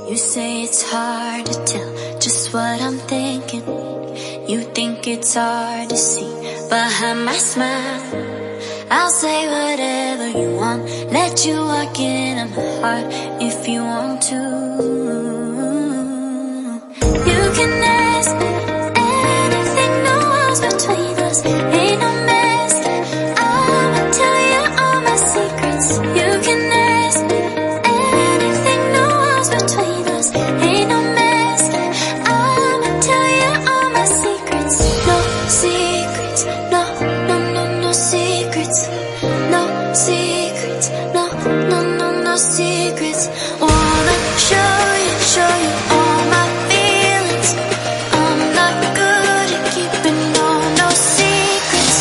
You say it's hard to tell just what I'm thinking. You think it's hard to see behind my smile. I'll say whatever you want, let you walk into my heart if you want to. You can ask me anything, no walls between us, ain't no mask. I'ma tell you all my secrets. You can ask me anything, no walls between us, ain't no mask. I'ma tell you all my secrets. No secrets, no, no, no, no secrets. No secrets, no, no, no, no secrets. Wanna show you all my feelings. I'm not good at keeping no secrets.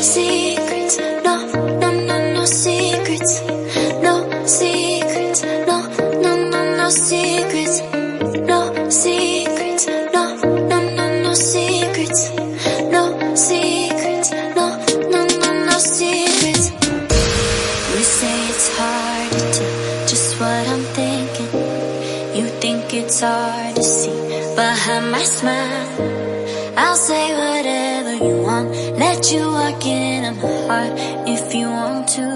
Secrets, no, no, no, no secrets. No secrets, no, no, no, no secrets. No secrets, no, no, no, no secrets. No secrets, no, no, no, no secrets. You say it's hard to tell just what I'm thinking. You think it's hard to see behind my smile. I'll say whatever you want, let you walk into my heart if you want to.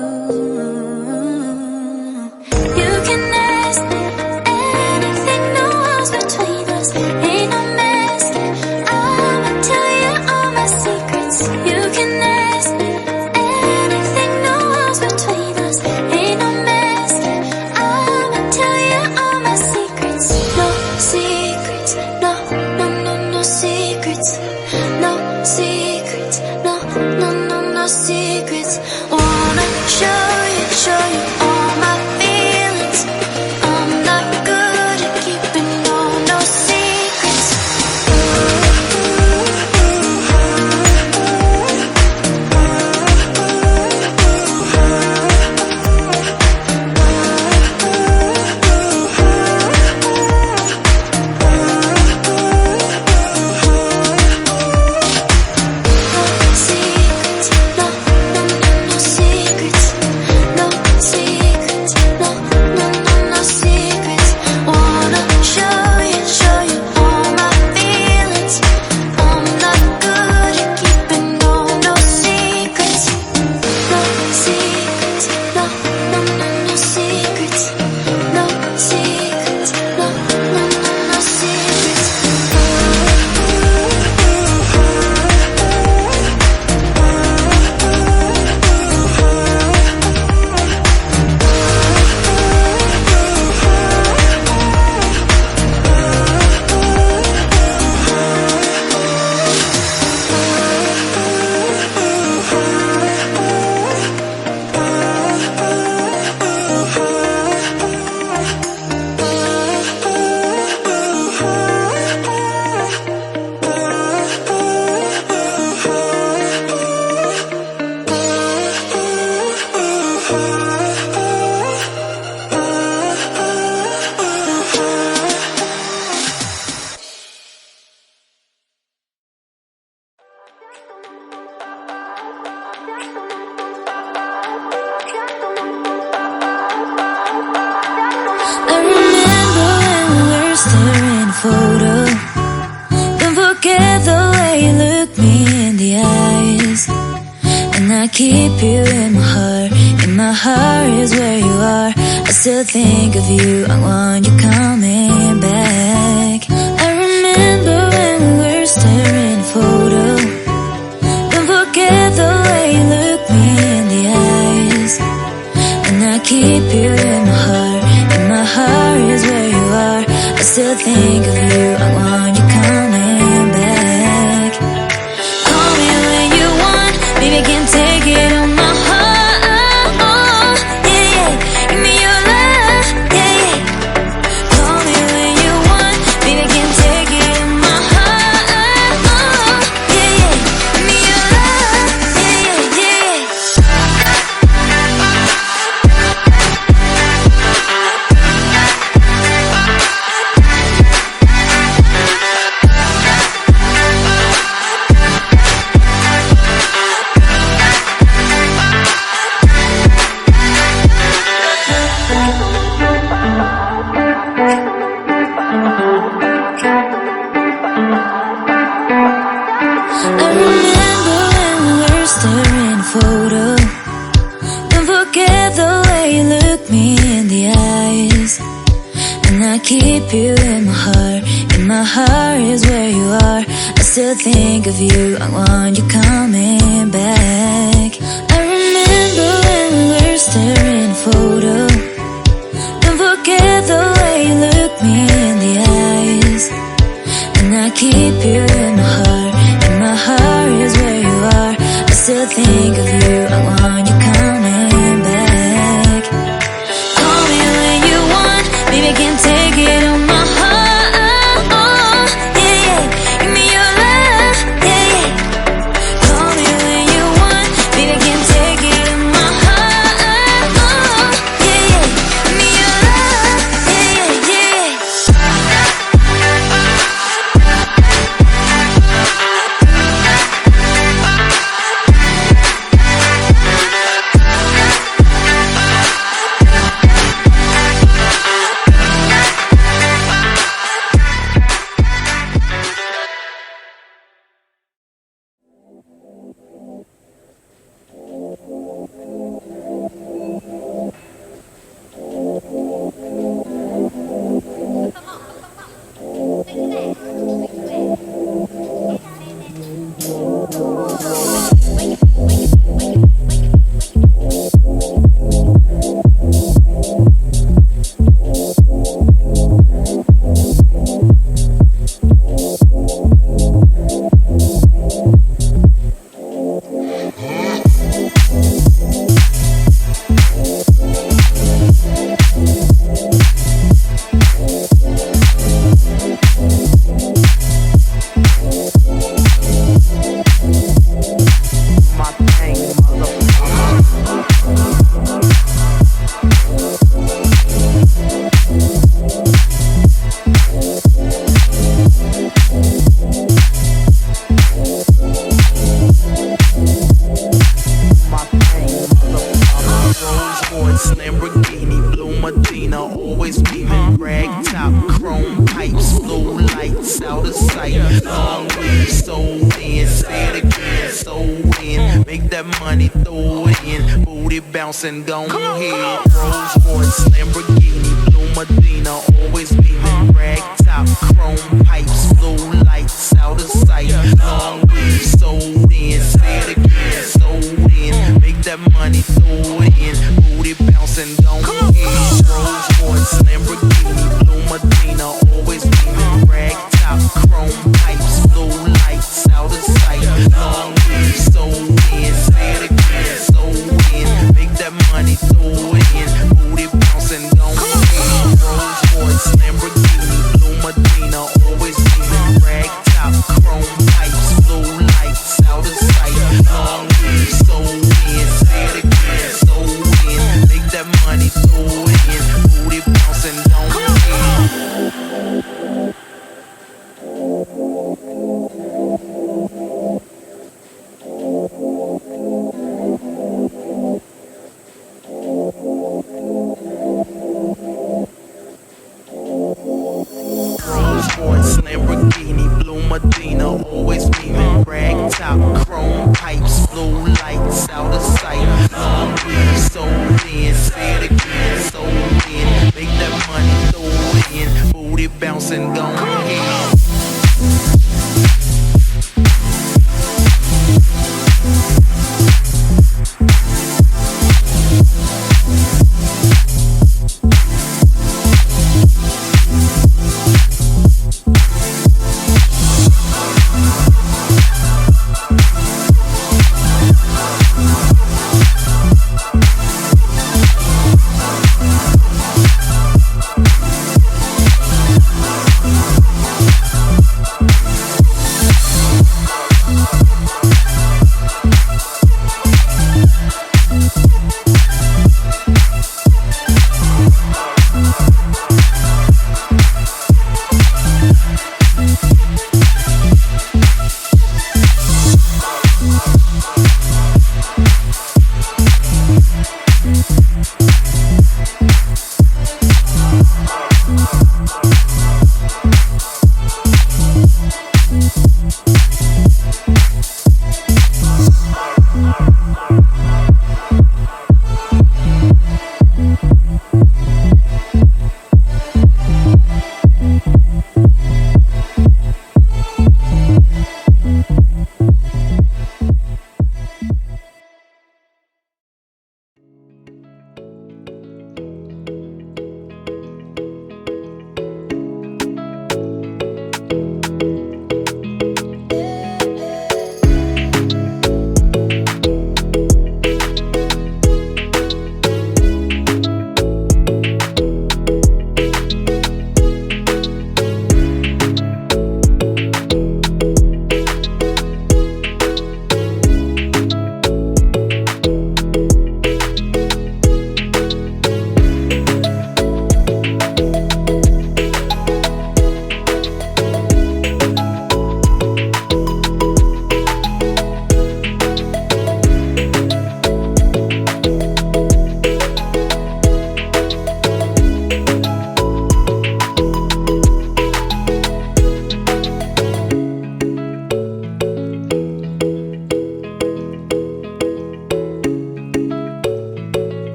You can ask me anything, no walls between us, ain't no mask. I'ma tell you all my secrets. You can ask me anything, no walls between us, ain't no mask. I'ma tell you all my secrets. No secrets, no, no, no, no secrets. No secrets, no, no, no, no secrets. Wanna show you keep you in my heart. In my heart is where you are. I still think of you, I want you coming back. I remember when we were staring at a photo. Don't forget the way you look me in the eyes. And I keep you in my heart. In my heart is where you are. I still think of you, I want you coming back. Call me when you want, baby, I can take it on my heart. Yeah, yeah, give me your love, yeah, yeah. Call me when you want, baby, I can take it on my heart. Yeah, yeah, give me your love, yeah, yeah, yeah. I remember when we were staring at a photo. Don't forget the way you look me in the eyes. And I keep you in my heart. In my heart is where you are. I still think of you, I want you coming back. I remember when we were staring at a photo. Don't forget the way you look me in the eyes. And I keep you in my heart. In my heart is where you are. I still think of you, I want you coming back. Call me when you want, baby, I can take it on my heart. Yeah, yeah, give me your love, yeah, yeah. Call me when you want, baby, I can take it on my heart. Yeah, yeah, give me your love, yeah, yeah, yeah. Lamborghini, blue Medina, always beaming, rag top, chrome pipes, blue lights out of sight. Long weed, sold in, say it again, sold in. Make that money, throw it in, booty bouncing, go ahead. Rolls Royce, Lamborghini, blue Medina, always beaming, rag top, chrome pipes, blue lights out of sight. Long weed, sold in, say it again, sold in. Make that money, throw it in, booty bouncing, go ahead. Rolls Royce, Lamborghini, blue Medina, always beaming, rag top, chrome pipes, blue lights out of sight. Long weed, sold in, say it again, sold in. Make that money, throw it in, booty bouncing, go ahead. Rolls Royce, Lamborghini, blue Medina, always beaming, rag top, chrome pipes.